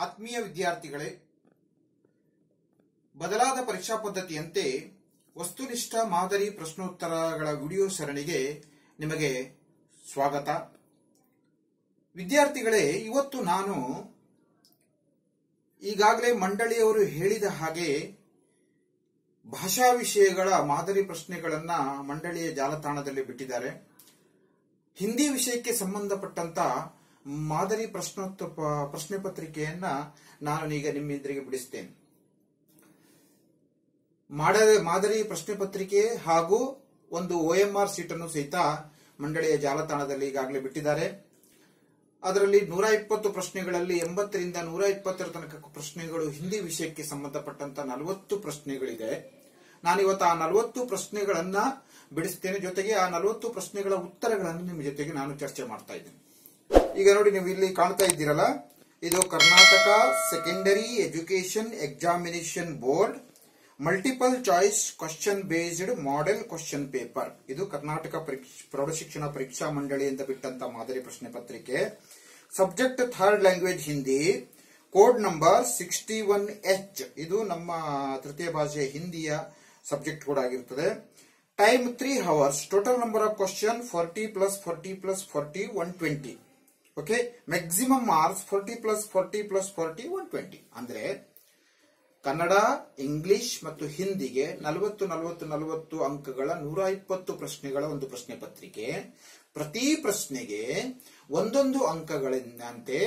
ಆತ್ಮೀಯ ವಿದ್ಯಾರ್ಥಿಗಳೇ, ಬದಲಾದ ಪರೀಕ್ಷಾ ಪದ್ಧತಿಯಂತೆ ವಸ್ತುನಿಷ್ಠ ಮಾದರಿ ಪ್ರಶ್ನೋತ್ತರಗಳ ವಿಡಿಯೋ ಸರಣಿಗೆ ನಿಮಗೆ ಸ್ವಾಗತ. ವಿದ್ಯಾರ್ಥಿಗಳೇ, ಇವತ್ತು ನಾನು ಈಗಾಗಲೇ ಮಂಡಳಿಯವರು ಹೇಳಿದ ಹಾಗೆ ಭಾಷಾ ವಿಷಯಗಳ ಮಾದರಿ ಪ್ರಶ್ನೆಗಳನ್ನ ಮಂಡಳಿಯ ಜಾಲತಾಣದಲ್ಲಿ ಬಿಟ್ಟಿದ್ದಾರೆ. ಹಿಂದಿ ವಿಷಯಕ್ಕೆ ಸಂಬಂಧಪಟ್ಟಂತ ಮಾದರಿ ಪ್ರಶ್ನೆ ಪತ್ರಿಕೆಯನ್ನ ನಾನು ಈಗ ನಿಮ್ಮೆದುರಿಗೆ ಬಿಡಿಸ್ತೇನೆ. ಮಾದರಿ ಪ್ರಶ್ನೆ ಪತ್ರಿಕೆ ಹಾಗೂ ಒಂದು OMR ಶೀಟ್ ಅನ್ನು ಸಹಿತ ಮಂಡಳಿಯ ಜಾಲತಾಣದಲ್ಲಿ ಈಗಾಗಲೇ ಬಿಟ್ಟಿದ್ದಾರೆ. ಅದರಲ್ಲಿ 120 ಪ್ರಶ್ನೆಗಳಲ್ಲಿ 80ರಿಂದ 120 ತನಕ ಪ್ರಶ್ನೆಗಳು ಹಿಂದಿ ವಿಷಯಕ್ಕೆ ಸಂಬಂಧಪಟ್ಟಂತ 40 ಪ್ರಶ್ನೆಗಳಿದೆ. ನಾನಿವತ್ತು ಆ 40 ಪ್ರಶ್ನೆಗಳನ್ನ ಬಿಡಿಸ್ತೇನೆ. ಜೊತೆಗೆ ಆ 40 ಪ್ರಶ್ನೆಗಳ ಉತ್ತರಗಳನ್ನು ನಿಮ್ಮ ಜೊತೆಗೆ ನಾನು ಚರ್ಚೆ ಮಾಡ್ತಾ ಇದ್ದೇನೆ. ಈಗ ನೋಡಿ, ನೀವು ಇಲ್ಲಿ ಕಾಣ್ತಾ ಇದ್ದೀರಲ್ಲ, ಇದು Karnataka secondary education examination board multiple choice question based model question paper. ಇದು ಕರ್ನಾಟಕ ಪ್ರೌಢಶಿಕ್ಷಣ ಪರೀಕ್ಷಾ ಮಂಡಳಿಯಿಂದ ಬಿಟ್ಟಂತ ಮಾದರಿ ಪ್ರಶ್ನೆ ಪತ್ರಿಕೆ. Subject third language Hindi, code number 61H. ಇದು ನಮ್ಮ ತೃತೀಯ ಭಾಷೆ ಹಿಂದಿಯ ಸಬ್ಜೆಕ್ಟ್ ಕೂಡ ಆಗಿರುತ್ತದೆ. Time 3 hours. Total number of question 40 + 40 + 40 120. Okay, maximum marks 40 + 40 + 40 120. ಅಂದ್ರೆ ಕನ್ನಡ, ಇಂಗ್ಲಿಷ್ ಮತ್ತು ಹಿಂದಿಗೆ 40 ಅಂಕಗಳ 120 ಪ್ರಶ್ನೆಗಳ ಒಂದು ಪ್ರಶ್ನೆ ಪತ್ರಿಕೆ. ಪ್ರತಿ ಪ್ರಶ್ನೆಗೆ ಒಂದೊಂದು ಅಂಕಗಳಿಂದಂತೆ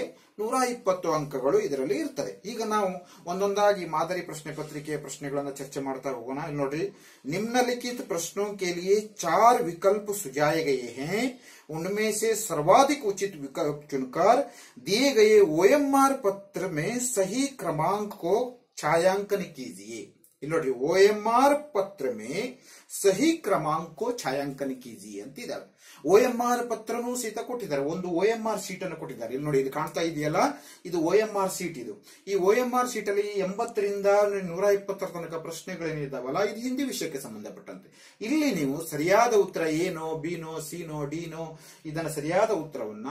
120 ಅಂಕಗಳು ಇದರಲ್ಲಿ ಇರ್ತದೆ. ಈಗ ನಾವು ಒಂದೊಂದಾಗಿ ಮಾದರಿ ಪ್ರಶ್ನೆ ಪತ್ರಿಕೆಯ ಪ್ರಶ್ನೆಗಳನ್ನು ಚರ್ಚೆ ಮಾಡ್ತಾ ಹೋಗೋಣ. ಇಲ್ಲಿ ನೋಡ್ರಿ, निम्नलिखित प्रश्नों के लिए 4 विकल्प सुझाए गए हैं. उनमें से सर्वाधिक उचित विकल्प चुनकर दिए गए OMR पत्र में सही क्रमांक को छायांकन कीजिए. ಇಲ್ಲಿ ನೋಡ್ರಿ, OMR ಪತ್ರ ಮೇ ಸಹಿ ಕ್ರಮಾಂಕ ಛಾಯಾಂಕನ ಕೀಜಿಯೆ ಅಂತಿದ್ದಾರೆ. OMR ಪತ್ರನೂ ಸಹಿತ ಕೊಟ್ಟಿದ್ದಾರೆ. ಒಂದು OMR ಶೀಟ್ ಅನ್ನು ಕೊಟ್ಟಿದ್ದಾರೆ. ಇಲ್ಲಿ ನೋಡಿ, ಇದು ಕಾಣ್ತಾ ಇದೆಯಲ್ಲ, ಇದು OMR ಶೀಟ್. ಇದು ಈ OMR ಶೀಟ್ ಅಲ್ಲಿ 80ರಿಂದ 120 ತನಕ ಪ್ರಶ್ನೆಗಳೇನಿದ್ದಾವಲ್ಲ, ಇದು ಹಿಂದಿ ವಿಷಯಕ್ಕೆ ಸಂಬಂಧಪಟ್ಟಂತೆ. ಇಲ್ಲಿ ನೀವು ಸರಿಯಾದ ಉತ್ತರ ಏನೋ, ಬಿನೋ, ಸಿನೋ, ಡಿನೋ, ಇದನ್ನ ಸರಿಯಾದ ಉತ್ತರವನ್ನ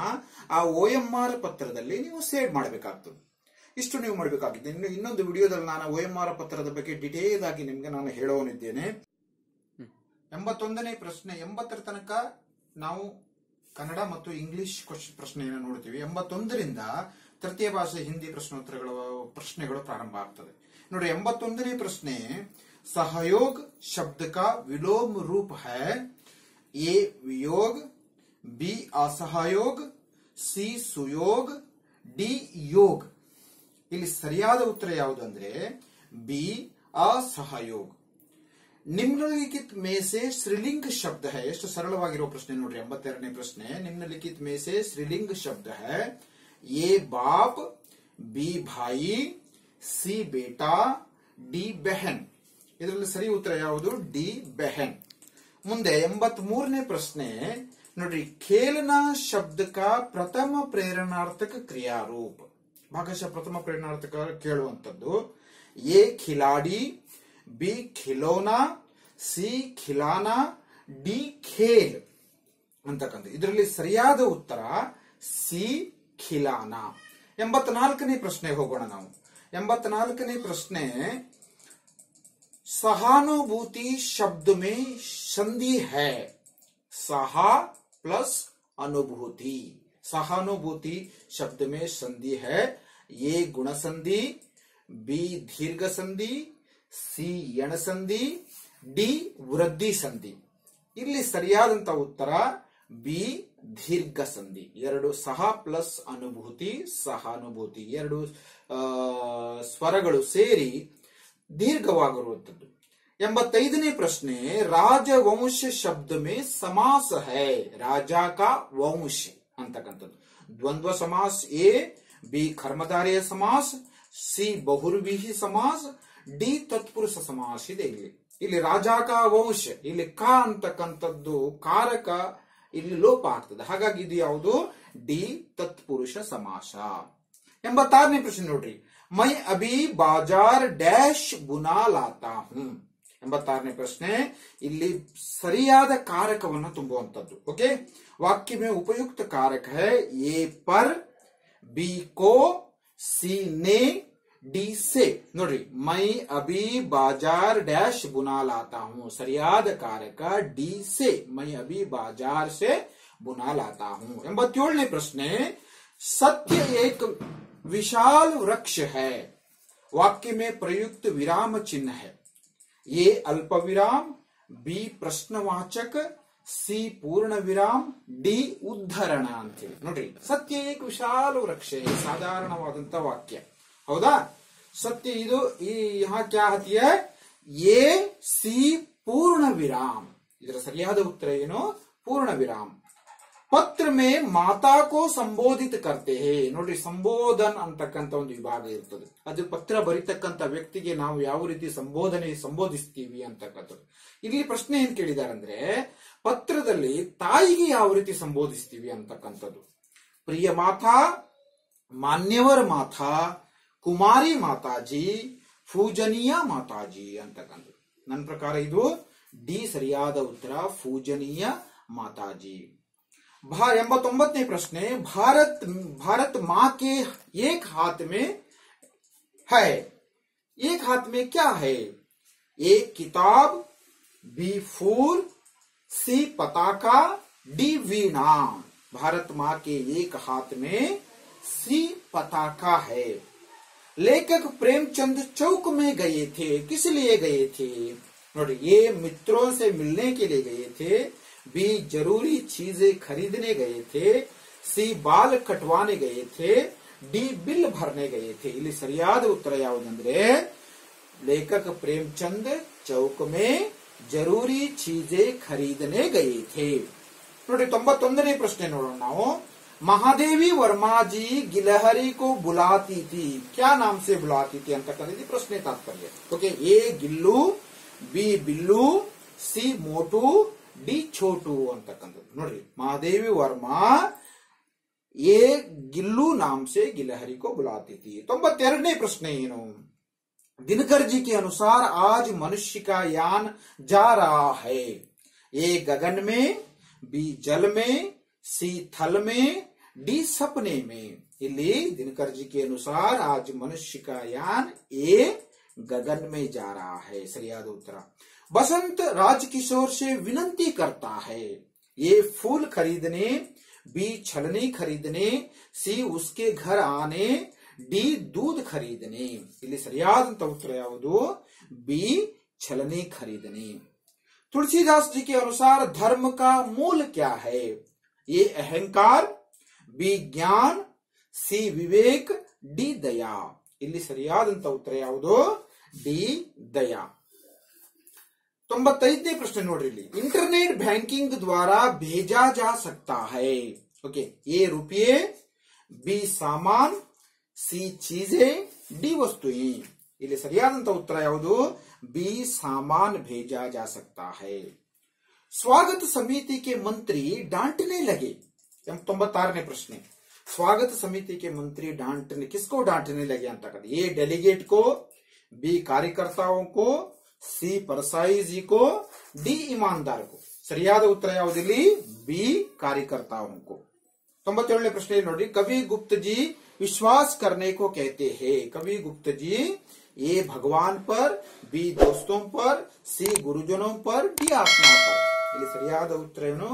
ಆ OMR ಪತ್ರದಲ್ಲಿ ನೀವು ಸೇವ್ ಮಾಡಬೇಕಾಗ್ತದೆ. ಇಷ್ಟು ನೀವು ಮಾಡಬೇಕಾಗಿದೆ. ಇನ್ನೊಂದು ವಿಡಿಯೋದಲ್ಲಿ ನಾನು OMR ಪತ್ರದ ಬಗ್ಗೆ ಡಿಟೇಲ್ ಆಗಿ ನಿಮ್ಗೆ ನಾನು ಹೇಳೋನಿದ್ದೇನೆ. 81ನೇ ಪ್ರಶ್ನೆ, 80ರ ತನಕ ನಾವು ಕನ್ನಡ ಮತ್ತು ಇಂಗ್ಲಿಷ್ ಪ್ರಶ್ನೆಯನ್ನು ನೋಡ್ತೀವಿ. 81ರಿಂದ ತೃತೀಯ ಭಾಷೆ ಹಿಂದಿ ಪ್ರಶ್ನೆಗಳು ಪ್ರಾರಂಭ ಆಗ್ತದೆ. ನೋಡಿ, 81ನೇ ಪ್ರಶ್ನೆ, ಸಹಯೋಗ್ ಶಬ್ದ ಕಾ ವಿಲೋಮ ರೂಪ ಹೈ. ಎ ವಿಯೋಗ್, ಬಿ ಅಸಹಯೋಗ್, ಸಿ ಸುಯೋಗ್, ಡಿ ಯೋಗ್. ಇಲ್ಲಿ ಸರಿಯಾದ ಉತ್ತರ ಯಾವುದು ಅಂದ್ರೆ ಬಿ ಅಸಹಯೋಗ್. निम्नलिखित में से श्रीलिंग शब्द है. ಎಷ್ಟು ಸರಳವಾಗಿರೋ ಪ್ರಶ್ನೆ ನೋಡ್ರಿ. 82ನೇ ಪ್ರಶ್ನೆ, निम्नलिखित में से श्रीलिंग शब्द है. ए बाप, बी भाई, सी बेटा, डी बहन. ಇದರಲ್ಲಿ ಸರಿ ಉತ್ತರ ಯಾವುದು? ಡಿ ಬೆಹನ್. ಮುಂದೆ 83ನೇ ಪ್ರಶ್ನೆ ನೋಡ್ರಿ, खेलना शब्द का प्रथम प्रेरणार्थक क्रियारूप. ಭಾಗಶಃ ಪ್ರಥಮ ಪ್ರೇರಣಾರ್ಥಕ ಕೇಳುವಂತದ್ದು. ಎ ಖಿಲಾಡಿ, ಬಿ ಖಿಲೋನಾ, ಸಿ ಖಿಲಾನಾ, ಡಿ ಖೇಲ್ ಅಂತಕ್ಕಂಥ. ಇದರಲ್ಲಿ ಸರಿಯಾದ ಉತ್ತರ ಸಿ ಖಿಲಾನಾ. 84ನೇ ಪ್ರಶ್ನೆ ಹೋಗೋಣ ನಾವು. 84ನೇ ಪ್ರಶ್ನೆ, ಸಹಾನುಭೂತಿ ಶಬ್ದ ಮೇ ಸಂಧಿ ಹೈ. ಸಹಾ ಪ್ಲಸ್ ಅನುಭೂತಿ. सहानुभूति शब्द में संधि है. ए गुण संधि, बी दीर्घ संधि, सी यण संधि, डी ವೃದ್ಧಿ ಸಂಧಿ. ಇಲ್ಲಿ ಸರಿಯಾದಂತ ಉತ್ತರ ಬಿ ದೀರ್ಘ ಸಂಧಿ. ಎರಡು ಸಹ ಪ್ಲಸ್ ಅನುಭೂತಿ, ಸಹಾನುಭೂತಿ, ಎರಡು ಸ್ವರಗಳು ಸೇರಿ ದೀರ್ಘವಾಗಿರುವಂತದ್ದು. 85ನೇ ಪ್ರಶ್ನೆ, ರಾಜವಂಶ ಶಬ್ದ ಮೇ ಸಮಾಸ ಹೈ. ರಾಜಾ ಕಾ ವಂಶ ಅಂತಕ್ಕಂಥದ್ದು. ದ್ವಂದ್ವ ಸಮಾಸ ಎ, ಬಿ ಕರ್ಮಧಾರಯ ಸಮಾಸ, ಸಿ ಬಹುರ್ವಿಹಿ ಸಮಾಸ, ಡಿ ತತ್ಪುರುಷ ಸಮಾಸ ಇದೆ. ಇಲ್ಲಿ ರಾಜಾಕ ವಂಶ, ಇಲ್ಲಿ ಕ ಅಂತಕ್ಕಂಥದ್ದು ಕಾರಕ ಇಲ್ಲಿ ಲೋಪ ಆಗ್ತದೆ. ಹಾಗಾಗಿ ಇದು ಯಾವುದು? ಡಿ ತತ್ಪುರುಷ ಸಮಾಸ. 86ನೇ ಪ್ರಶ್ನೆ ನೋಡ್ರಿ, ಮೈ ಅಭಿ ಬಾಜಾರ್ ಡ್ಯಾಶ್ ಬುನಾ ಲಾತಾ ಹೂಂ. 86ನೇ ಪ್ರಶ್ನೆ, ಇಲ್ಲಿ ಸರಿಯಾದ ಕಾರಕವನ್ನು ತುಂಬುವಂತದ್ದು. ಓಕೆ, वाक्य में उपयुक्त कारक है ए पर, बी को, सी ने, ಡಿ से ನೋಡ್ರಿ ಮೈ ಅಭಿ ಬಾಜಾರ್ ಡ್ಯಾಶ್ ಬುನಾ ಲಾತಾ ಹೂಂ ಸರಿಯಾದ ಕಾರಕ ಡಿ से ಮೈ ಅಭಿ ಬಾಜಾರ್ से ಬುನಾ ಲಾತಾ ಹೂಂ 87ನೇ ಪ್ರಶ್ನೆ सत्य एक विशाल वृक्ष है वाक्य में प्रयुक्त विराम चिन्ह है ए अल्प विराम बी प्रश्नवाचक ಸಿ ಪೂರ್ಣ ವಿರಾಮ್ ಡಿ ಉದ್ಧರಣ ಅಂತೇಳಿ ನೋಡ್ರಿ ಸತ್ಯ ಏಕ ವಿಶಾಲ ವೃಕ್ಷ ಸಾಧಾರಣವಾದಂತ ವಾಕ್ಯ ಹೌದಾ सत्य ಇದು ಈ यहाँ क्या आती है ये सी पूर्ण विराम ಇದರ ಸರಿಯಾದ ಉತ್ತರ ಏನು पूर्ण विराम पत्र में माता को संबोधित करते हैं ನೋಡ್ರಿ ಸಂಬೋಧನ ಅಂತಕ್ಕಂತ ಒಂದು ವಿಭಾಗ ಇರ್ತದೆ ಅದು ಪತ್ರ ಬರಿತಕ್ಕಂತ ವ್ಯಕ್ತಿಗೆ ನಾವು ಯಾವ ರೀತಿ ಸಂಬೋಧಿಸ್ತೀವಿ ಅಂತಕ್ಕಂಥದ್ದು ಇಲ್ಲಿ ಪ್ರಶ್ನೆ ಏನ್ ಕೇಳಿದಾರೆ ಅಂದ್ರೆ ಪತ್ರದಲ್ಲಿ ತಾಯಿಗೆ ಯಾವ ರೀತಿ ಸಂಬೋಧಿಸ್ತೀವಿ ಅಂತಕ್ಕಂಥದ್ದು ಪ್ರಿಯ ಮಾತಾ ಮಾನ್ಯವರ ಮಾತಾ ಕುಮಾರಿ ಮಾತಾಜಿ ಪೂಜನೀಯ ಮಾತಾಜಿ ಅಂತಕ್ಕಂಥದ್ದು ನನ್ನ ಪ್ರಕಾರ ಇದು ಡಿ ಸರಿಯಾದ ಉತ್ತರ ಪೂಜನೀಯ ಮಾತಾಜಿ 89ನೇ ಪ್ರಶ್ನೆ भारत माँ के एक हाथ में है एक हाथ में क्या है एक किताब बी फूल सी पताका डी वीणा भारत माँ के एक हाथ में सी पताका है लेखक प्रेमचंद चौक में गए थे किस लिए गए थे नोटिए ये मित्रों से मिलने के लिए गए थे बी जरूरी चीजें खरीदने गए थे सी बाल कटवाने गए थे डी बिल भरने गए थे ಇಲ್ಲಿ ಸರಿಯಾದ ಉತ್ತರ ಯಾವುದಂದ್ರೆ लेखक प्रेमचंद चौक में जरूरी चीजें खरीदने गए थे ನೋಡಿ 91ನೇ ಪ್ರಶ್ನೆ ನೋಡೋಣ ನಾವು महादेवी वर्मा जी गिलहरी को बुलाती थी क्या नाम से बुलाती थी ಅಂತಕ್ಕಂಥದ್ದು ಪ್ರಶ್ನೆ ತಾತ್ಪರ್ಯ ಓಕೆ ಎ ಗಿಲ್ಲು ಬಿ ಬಿಲ್ಲು ಸಿ ಮೋಟು ಡಿ छोटू ಅಂತಕ್ಕಂಥದ್ದು ನೋಡ್ರಿ महादेवी वर्मा ये गिल्लू नाम से गिलहरी को बुलाती थी 92ನೇ ಪ್ರಶ್ನೆ ಏನು दिनकर जी के अनुसार आज मनुष्य का यान जा रहा है ए गगन में बी जल में सी थल में डी सपने में ಇಲ್ಲಿ दिनकर जी के अनुसार आज मनुष्य का यान ए गगन में जा रहा है सरियाद उत्तर बसंत राजकिशोर से विनंती करता है ये फूल खरीदने बी छलनी खरीदने सी उसके घर आने डी दूध खरीदने ಇಲ್ಲಿ ಸರಿಯಾದಂತ ಉತ್ತರ ಯಾವುದು बी छलनी खरीदने तुलसीदास जी के अनुसार धर्म का मूल क्या है ये अहंकार बी ज्ञान सी विवेक डी दया ಇಲ್ಲಿ ಸರಿಯಾದಂತ ಉತ್ತರ ಯಾವುದು ಡಿ दया 95ನೇ ಪ್ರಶ್ನೆ ನೋಡ್ರಿ ಇಲ್ಲಿ इंटरनेट बैंकिंग द्वारा भेजा जा सकता है ओके ए रुपये बी सामान सी चीजें डी वस्तुएं ಇಲ್ಲಿ ಸರಿಯಾದಂತ ಉತ್ತರ ಯಾವುದು बी सामान भेजा जा सकता है स्वागत समिति के मंत्री डांटने लगे 96ನೇ प्रश्ने स्वागत समिति के मंत्री डांटने किसको डांटने लगे ಅಂತಕ್ಕಂಥದ್ದು ए डेलीगेट को बी कार्यकर्ताओं को सी परसाई जी को डी ईमानदार को ಸರಿಯಾದ ಉತ್ತರ ಯಾವುದಿಲ್ಲಿ बी कार्यकर्ताओं को 97ನೇ ಪ್ರಶ್ನೆ ನೋಡಿ कवि गुप्त जी विश्वास करने को कहते हैं कवि गुप्त जी ए भगवान पर बी दोस्तों पर सी गुरुजनों पर डी आत्मा पर ಇಲ್ಲಿ ಸರಿಯಾದ ಉತ್ತರ ಏನು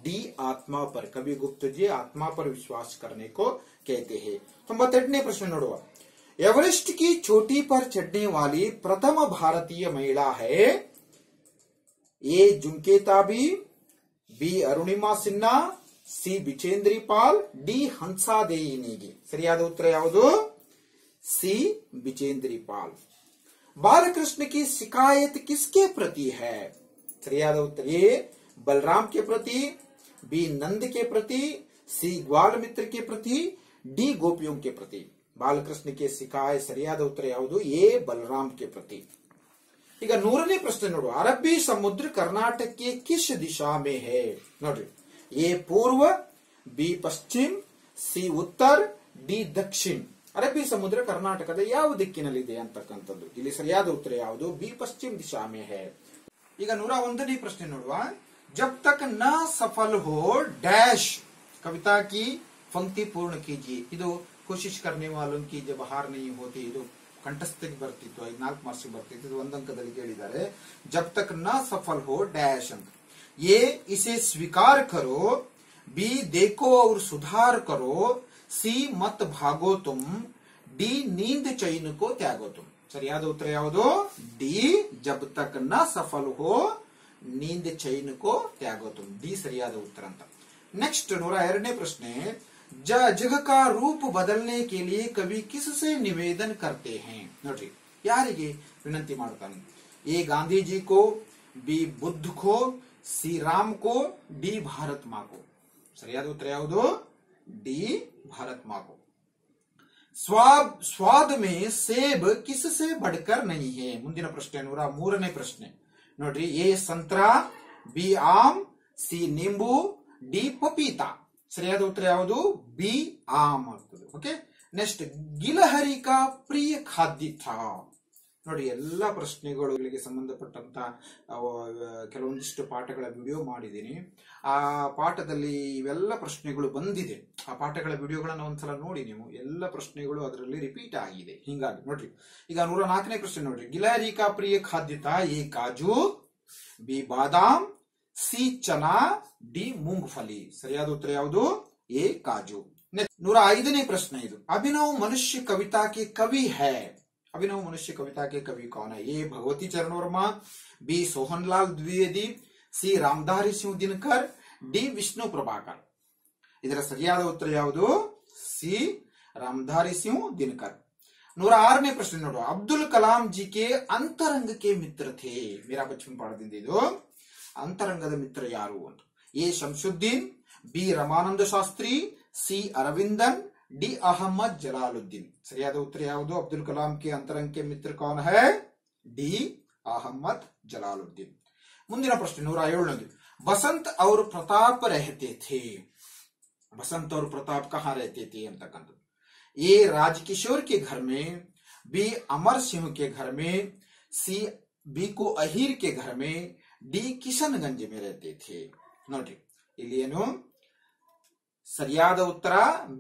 डी आत्मा पर कवि गुप्त जी आत्मा पर विश्वास करने को कहते हैं 98ನೇ ಪ್ರಶ್ನೆ ನೋಡುವ एवरेस्ट की चोटी पर चढ़ने वाली प्रथम भारतीय महिला है ए झुमके ताबी बी अरुणिमा सिन्हा सी बिचेंद्री पाल डी हंसा देईनेगी सरियाद उत्तर यावुदु सी बिचेंद्री पाल बालकृष्ण की शिकायत किसके प्रति है सरियाद उत्तर ए बलराम के प्रति बी नंद के प्रति सी ग्वाल मित्र के प्रति डी गोपियों के प्रति बालकृष्ण के शिकायत सरियाद उत्तर यावुदु ए बलराम के प्रति ಈಗ 100ನೇ ಪ್ರಶ್ನೆ ನೋಡು अरबी समुद्र कर्नाटक के किस दिशा में है ನೋಡ್ರಿ ए पूर्व बी पश्चिम सी उत्तर डी दक्षिण अरबी समुद्र कर्नाटकದ ಯಾವ ದಿಕ್ಕಿನಲ್ಲಿದೆ ಅಂತಕ್ಕಂಥದ್ದು ಇಲ್ಲಿ ಸರಿಯಾದ ಉತ್ತರ ಯಾವುದು ಬಿ ಪಶ್ಚಿಮ ದಿಶಾ में है ಈಗ 101ನೇ ಪ್ರಶ್ನೆ ನೋಡುವ जब तक न सफल हो डैश कविता की पंक्ति पूर्ण कीजिए ಇದು ಕೋಶಿಶ್ ಕರ್ನೆ ವಾಲೋಂ ಕಿ ಜಬ್ ಹಾರ್ ನಹೀ ಹೋತಿ, ಇದು ಕಂಠಸ್ಥಕ್ಕೆ ಬರ್ತಿತ್ತು, 4 ಮಾರ್ಕ್ಸ್ ಬರ್ತಿತ್ತು, ಇದು 1 ಅಂಕದಲ್ಲಿ ಕೇಳಿದ್ದಾರೆ. ಜಬ್ ತಕ್ ನ ಸಫಲ್ ಹೋ ಡ್ಯಾಶ್ ಅಂತ. ಎ ಇಸೆ ಸ್ವೀಕಾರ ಕರೋ, ಬಿ ದೇಖೋ ಔರ್ ಸುಧಾರ್ ಕರೋ, ಸಿ ಮತ್ ಭಾಗೋ ತುಮ್, ಡಿ ನೀಂದ್ ಚೈನ್ ಕೋ ತ್ಯಾಗೋ ತುಮ್. ಸರಿಯಾದ ಉತ್ತರ ಯಾವುದು? ಡಿ ಜಬ್ ತಕ್ ನ ಸಫಲ್ ಹೋ ನೀಂದ್ ಚೈನ್ ಕೋ ತ್ಯಾಗೋ ತುಮ್. ಡಿ ಸರಿಯಾದ ಉತ್ತರ ಅಂತ. ನೆಕ್ಸ್ಟ್ 102ನೇ ಪ್ರಶ್ನೆ. जग का रूप बदलने के लिए कवि किससे निवेदन करते हैं? नोड्री यारिगे विनंती ಮಾಡ್ತಾನೆ? ए गांधी जी को, बी बुद्ध को, सी राम को, डी भारत माँ को. ಸರಿಯಾದ ಉತ್ತರ ಯಾವುದು? डी भारत माँ को. स्वाद में सेब किससे बढ़कर नहीं है? ಮುಂದಿನ ಪ್ರಶ್ನೆ 103ನೇ ಪ್ರಶ್ನೆ ನೋಡ್ರಿ. ए संतरा, बी आम, सी नींबू, डी पपीता. ಸರಿಯಾದ ಉತ್ತರ ಯಾವುದು? ಬಿ ಆಮ್ ಆಗ್ತದೆ. ಓಕೆ. ನೆಕ್ಸ್ಟ್ ಗಿಲಹರಿ ಕಾ ಪ್ರಿಯ ಖಾದ್ಯ ಥಾ. ನೋಡಿ, ಎಲ್ಲಾ ಪ್ರಶ್ನೆಗಳಿಗೆ ಸಂಬಂಧಪಟ್ಟಂತ ಕೆಲವೊಂದಿಷ್ಟು ಪಾಠಗಳ ವಿಡಿಯೋ ಮಾಡಿದ್ದೀನಿ. ಆ ಪಾಠದಲ್ಲಿ ಇವೆಲ್ಲ ಪ್ರಶ್ನೆಗಳು ಬಂದಿದೆ. ಆ ಪಾಠಗಳ ವಿಡಿಯೋಗಳನ್ನ ಒಂದ್ಸಲ ನೋಡಿ ನೀವು. ಎಲ್ಲ ಪ್ರಶ್ನೆಗಳು ಅದರಲ್ಲಿ ರಿಪೀಟ್ ಆಗಿದೆ. ಹಿಂಗಾಗಿ ನೋಡ್ರಿ, ಈಗ 104ನೇ ಪ್ರಶ್ನೆ ನೋಡ್ರಿ. ಗಿಲಹರಿ ಕಾ ಪ್ರಿಯ ಖಾದ್ಯ ಥಾ, A kaju, B badam, C chana, D मूंगफली. ಸರಿಯಾದ ಉತ್ತರ ಯಾವುದು? ಎ ಕಾಜು. 105ನೇ ಪ್ರಶ್ನೆ ಇದು. अभिनव मनुष्य कविता के कवि है. अभिनव मनुष्य कविता के कवि कौन है? A Bhagwati Charan Verma, B Sohanlal Dwivedi, C Ramdhari Singh Dinkar, D Vishnu Prabhakar. ಇದರ ಸರಿಯಾದ ಉತ್ತರ ಯಾವುದು? ಸಿ रामधारी सिंह दिनकर. 106ನೇ ಪ್ರಶ್ನೆ ನೋಡು. ಅಬ್ದುಲ್ ಕಲಾಂ ಜಿ ಕೆ ಅಂತರಂಗ ಕೆ ಮಿತ್ರ ಥೇ. ಮೇರಾ ಬಚಪನ್ ಪಾಠದಿಂದ ಇದು. ಅಂತರಂಗದ ಮಿತ್ರ ಯಾರು ಅಂತ. A Shamsuddin, B Ramanand Shastri, C Aravindan, D Ahmad Jalaluddin. ಸರಿಯಾದ ಉತ್ತರ ಯಾವುದು? ಅಬ್ದುಲ್ ಕಲಾಂ ಕೆ ಅಂತರಂಗ ಕೆ ಮಿತ್ರ ಕೌನ್ ಹೈ? ಡಿ ಅಹಮದ್ ಜಲಾಲುದ್ದೀನ್. ಮುಂದಿನ ಪ್ರಶ್ನೆ 107ನೇದು. ಬಸಂತ್ और ಪ್ರತಾಪ್ रहते थे. बसंत और प्रताप कहाँ रहते थे ಅಂತಕ್ಕಂಥದ್ದು. ए राजकिशोर के घर में, बी अमर सिंह के घर में, सी बी को अहीर के घर में, डी किशनगंज में रहते थे. ನೋಡ್ರಿ, ಇಲ್ಲಿ ಏನು ಸರಿಯಾದ ಉತ್ತರ?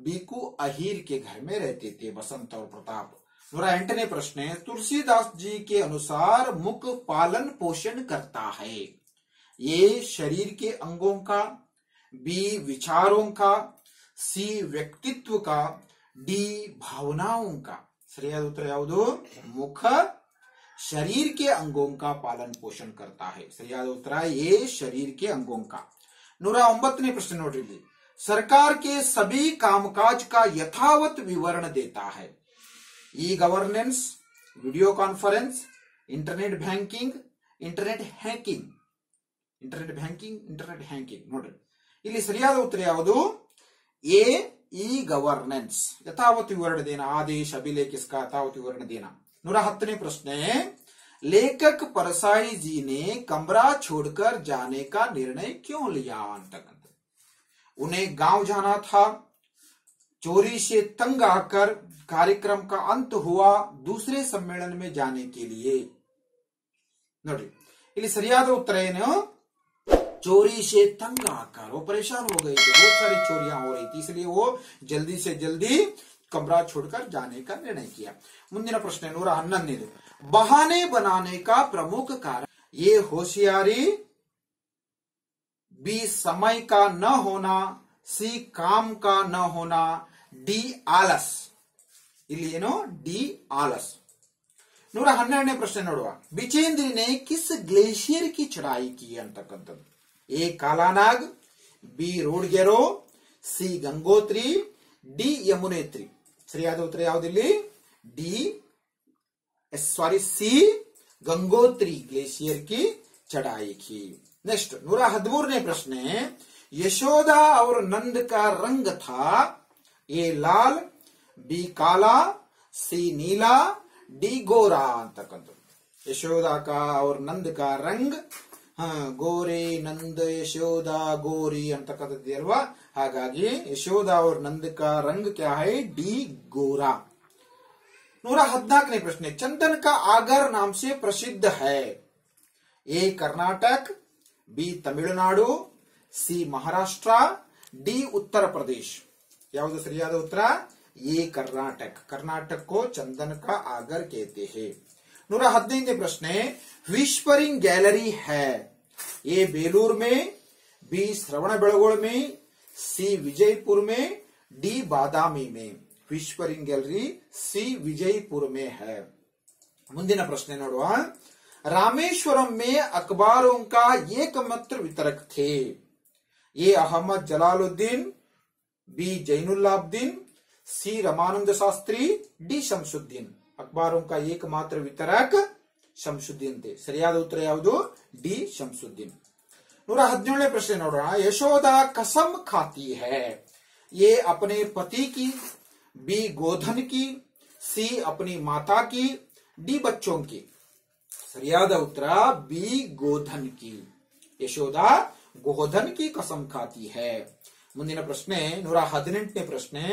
बीकू अहीर के घर में रहते थे बसंत और प्रताप. 108ನೇ ಪ್ರಶ್ನೆ. तुलसीदास जी के अनुसार मुख पालन पोषण करता है. ए शरीर के अंगों का, बी विचारों का, सी व्यक्तित्व का, डी भावनाओं का. ಸರಿಯಾದ ಉತ್ತರ ಯಾವುದು? मुख शरीर के अंगों का पालन पोषण करता है. ಸರಿಯಾದ ಉತ್ತರ ए शरीर के अंगों का. 109ನೇ ಪ್ರಶ್ನೆ ನೋಡ್ರಿ. ಇಲ್ಲಿ सरकार के सभी कामकाज का यथावत विवरण देता है. E governance, video conference, internet banking, internet hacking. ನೋಡ್ರಿ, ಇಲ್ಲಿ ಸರಿಯಾದ ಉತ್ತರ ಯಾವುದು? ए ई गवर्नेंस. यथावत विवरण देना. आदेश अभिलेख इसका यथावत विवरण देना. 110ನೇ ಪ್ರಶ್ನೆ. लेखक परसाई जी ने कमरा छोड़कर जाने का निर्णय क्यों लिया ಅಂತಕ್ಕಂಥ. उन्हें गांव जाना था, चोरी से तंग आकर कार्यक्रम का अंत हुआ, दूसरे सम्मेलन में जाने के लिए. ನೋಡ್ರಿ, ಇಲ್ಲಿ ಸರಿಯಾದ ಉತ್ತರ ಏನು? चोरी से तंग आकर. वो परेशान हो गई थी, बहुत सारी चोरियां हो रही थी, इसलिए वो जल्दी से जल्दी कमरा छोड़कर जाने का निर्णय किया. ಮುಂದಿನ ಪ್ರಶ್ನೆ 111ನೇದು. बहाने बनाने का प्रमुख कारण. ये होशियारी, बी समय का न होना, सी काम का न होना, डी आलस. ಇಲ್ಲಿ ಏನು? ಡಿ ಆಲಸ್. 112ನೇ ಪ್ರಶ್ನೆ ನೋಡುವ. बिचेंद्र ने किस ग्लेशियर की चढ़ाई की ಅಂತಕ್ಕಂಥದ್ದು. ए कालानाग, बी रोडಗೆರೋ, सी गंगोत्री, डी यमुनेत्री. ಸರಿಯಾದ ಉತ್ತರ ಯಾವುದಿಲ್ಲಿ? डी सी गंगोत्री ग्लेशियर की चढ़ाई की. नेक्स्ट 113ನೇ ಪ್ರಶ್ನೆ. यशोदा और नंद का रंग था. ए लाल, बी काला, सी नीला, डी गोरा ಅಂತಕ್ಕಂಥದ್ದು. यशोदा का और नंद का रंग, ಗೋರೆ, ನಂದ, ಯಶೋದಾ, ಗೋರಿ ಅಂತಕ್ಕಂಥದ್ದು ಅಲ್ವಾ. ಹಾಗಾಗಿ ಯಶೋದಾ और नंद का रंग क्या है? डी गोरा. 114ನೇ ಪ್ರಶ್ನೆ. चंदन का आगर नाम से प्रसिद्ध है. ए कर्नाटक, बी तमिलनाडु, सी महाराष्ट्र, डी उत्तर प्रदेश. ಯಾವುದು ಸರಿಯಾದ ಉತ್ತರ? ये कर्नाटक, कर्नाटक को चंदन का आगर कहते हैं। 115 प्रश्न, व्हिस्परिंग गैलरी है, ए बेलूर में, बी श्रवणबेळगोळ में, सी विजयपुर में, डी बादामी में। व्हिस्परिंग गैलरी सी विजयपुर में है। ಮುಂದಿನ ಪ್ರಶ್ನೆ ನೋಡುವ, रामेश्वरम में अखबारों का एकमात्र वितरक थे, ए अहमद जलालुद्दीन, बी जैनुल्लाब्दीन, सी रमानंद शास्त्री, डी शमसुद्दीन। अखबारों का एकमात्र वितरक शमसुद्दीन थे। ಸರಿಯಾದ ಉತ್ತರ ಯಾವುದು? ಡಿ ಶಮಸುದ್ದೀನ್। 117ನೇ ಪ್ರಶ್ನೆ ನೋಡೋಣ, यशोदा कसम खाती है, ये अपने पति की, बी गोधन की, सी अपनी माता की, डी बच्चों की। ಸರಿಯಾದ ಉತ್ತರ बी गोधन की। यशोदा गोधन की कसम खाती है। ಮುಂದಿನ ಪ್ರಶ್ನೆ 118ನೇ ಪ್ರಶ್ನೆ,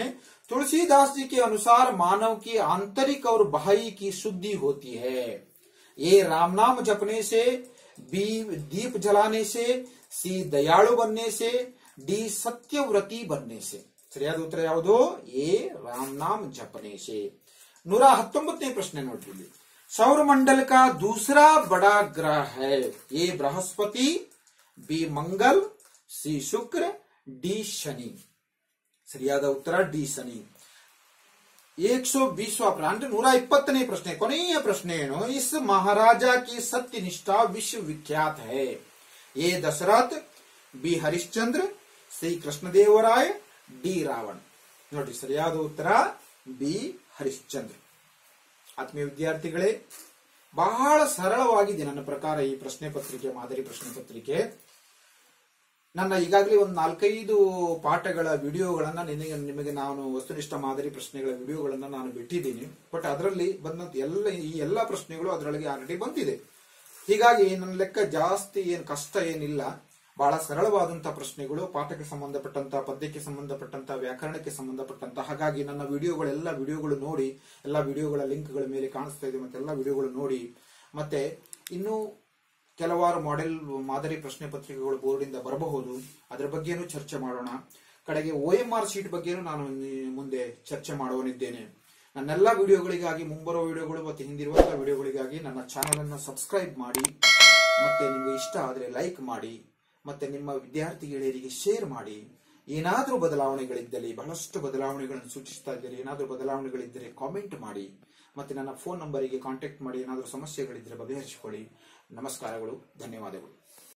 तुलसीदास जी के अनुसार मानव की आंतरिक और बाह्य की शुद्धि होती है, ए राम नाम जपने से, बी दीप जलाने से, सी दयालु बनने से, डी सत्यव्रती बनने से। ಸರಿಯಾದ ಉತ್ತರ ಯಾವುದು? ಎ ರಾಮ್ ನಾಮ್ ಜಪನೆ से। 119ನೇ ಪ್ರಶ್ನೆ ನೋಡ್ತೀವಿ, सौरमंडल का दूसरा बड़ा ग्रह है, ए बृहस्पति, बी मंगल, सी शुक्र, डी शनि। ಸರಿಯಾದ ಉತ್ತರ ಡಿ ಶನಿ। 120वां प्रश्न 120ನೇ ಪ್ರಶ್ನೆ, ಕೊನೆಯ ಪ್ರಶ್ನೆ ಏನು, इस महाराजा की सत्यनिष्ठा विश्व विख्यात है, ए दशरथ, बी हरिश्चंद्र, सी कृष्णदेवराय, डी रावण। ನೋಡಿ ಸರಿಯಾದ ಉತ್ತರ ಬಿ ಹರಿಶ್ಚಂದ್ರ। ಆತ್ಮೀಯ ವಿದ್ಯಾರ್ಥಿಗಳೇ, ಬಹಳ ಸರಳವಾಗಿದೆ ನನ್ನ ಪ್ರಕಾರ ಈ ಪ್ರಶ್ನೆ ಪತ್ರಿಕೆ, ಮಾದರಿ ಪ್ರಶ್ನೆ ಪತ್ರಿಕೆ. ನನ್ನ ಈಗಾಗಲೇ ಒಂದು 4-5 ಪಾಠಗಳ ವಿಡಿಯೋಗಳನ್ನ ನಿಮಗೆ ನಾನು ವಸ್ತುನಿಷ್ಠ ಮಾದರಿ ಪ್ರಶ್ನೆಗಳ ವಿಡಿಯೋಗಳನ್ನ ನಾನು ಬಿಟ್ಟಿದ್ದೀನಿ. ಬಟ್ ಅದರಲ್ಲಿ ಬಂದಂತ ಈ ಎಲ್ಲಾ ಪ್ರಶ್ನೆಗಳು ಅದರೊಳಗೆ ಆಲ್ರೆಡಿ ಬಂದಿದೆ. ಹೀಗಾಗಿ ನನ್ನ ಲೆಕ್ಕ ಜಾಸ್ತಿ ಏನು ಕಷ್ಟ ಏನಿಲ್ಲ, ಬಹಳ ಸರಳವಾದಂತಹ ಪ್ರಶ್ನೆಗಳು, ಪಾಠಕ್ಕೆ ಸಂಬಂಧಪಟ್ಟಂತಹ, ಪದ್ಯಕ್ಕೆ ಸಂಬಂಧಪಟ್ಟಂತಹ, ವ್ಯಾಕರಣಕ್ಕೆ ಸಂಬಂಧಪಟ್ಟಂತಹ. ಹಾಗಾಗಿ ನನ್ನ ವಿಡಿಯೋಗಳು ನೋಡಿ, ಎಲ್ಲ ವಿಡಿಯೋಗಳ ಲಿಂಕ್ಗಳ ಮೇಲೆ ಕಾಣಿಸ್ತಾ ಇದೆ, ಮತ್ತೆ ಎಲ್ಲ ವಿಡಿಯೋಗಳು ನೋಡಿ. ಮತ್ತೆ ಇನ್ನು ಕೆಲವಾರು ಮಾದರಿ ಪ್ರಶ್ನೆ ಪತ್ರಿಕೆಗಳು ಬೋರ್ಡಿಂದ ಬರಬಹುದು, ಅದರ ಬಗ್ಗೆನೂ ಚರ್ಚೆ ಮಾಡೋಣ. ಕಡೆಗೆ OMR ಶೀಟ್ ಬಗ್ಗೆನೂ ನಾನು ಮುಂದೆ ಚರ್ಚೆ ಮಾಡುವನಿದ್ದೇನೆ. ನನ್ನೆಲ್ಲ ವಿಡಿಯೋಗಳಿಗಾಗಿ, ಮುಂಬರುವ ವಿಡಿಯೋಗಳು ಮತ್ತು ಹಿಂದಿರುವಂತಹ ವಿಡಿಯೋಗಳಿಗಾಗಿ ನನ್ನ ಚಾನೆಲ್ ಅನ್ನು ಸಬ್ಸ್ಕ್ರೈಬ್ ಮಾಡಿ, ಮತ್ತೆ ನಿಮಗೆ ಇಷ್ಟ ಆದರೆ ಲೈಕ್ ಮಾಡಿ, ಮತ್ತೆ ನಿಮ್ಮ ವಿದ್ಯಾರ್ಥಿ ಗೆಳೆಯರಿಗೆ ಶೇರ್ ಮಾಡಿ. ಏನಾದರೂ ಬದಲಾವಣೆಗಳಿದ್ದಲ್ಲಿ, ಬಹಳಷ್ಟು ಬದಲಾವಣೆಗಳನ್ನು ಸೂಚಿಸ್ತಾ ಇದ್ದಾರೆ, ಏನಾದರೂ ಬದಲಾವಣೆಗಳಿದ್ದರೆ ಕಾಮೆಂಟ್ ಮಾಡಿ, ಮತ್ತೆ ನನ್ನ ಫೋನ್ ನಂಬರಿಗೆ ಕಾಂಟ್ಯಾಕ್ಟ್ ಮಾಡಿ. ಏನಾದರೂ ಸಮಸ್ಯೆಗಳಿದ್ದರೆ ಬಗೆಹರಿಸಿಕೊಳ್ಳಿ. ನಮಸ್ಕಾರಗಳು, ಧನ್ಯವಾದಗಳು.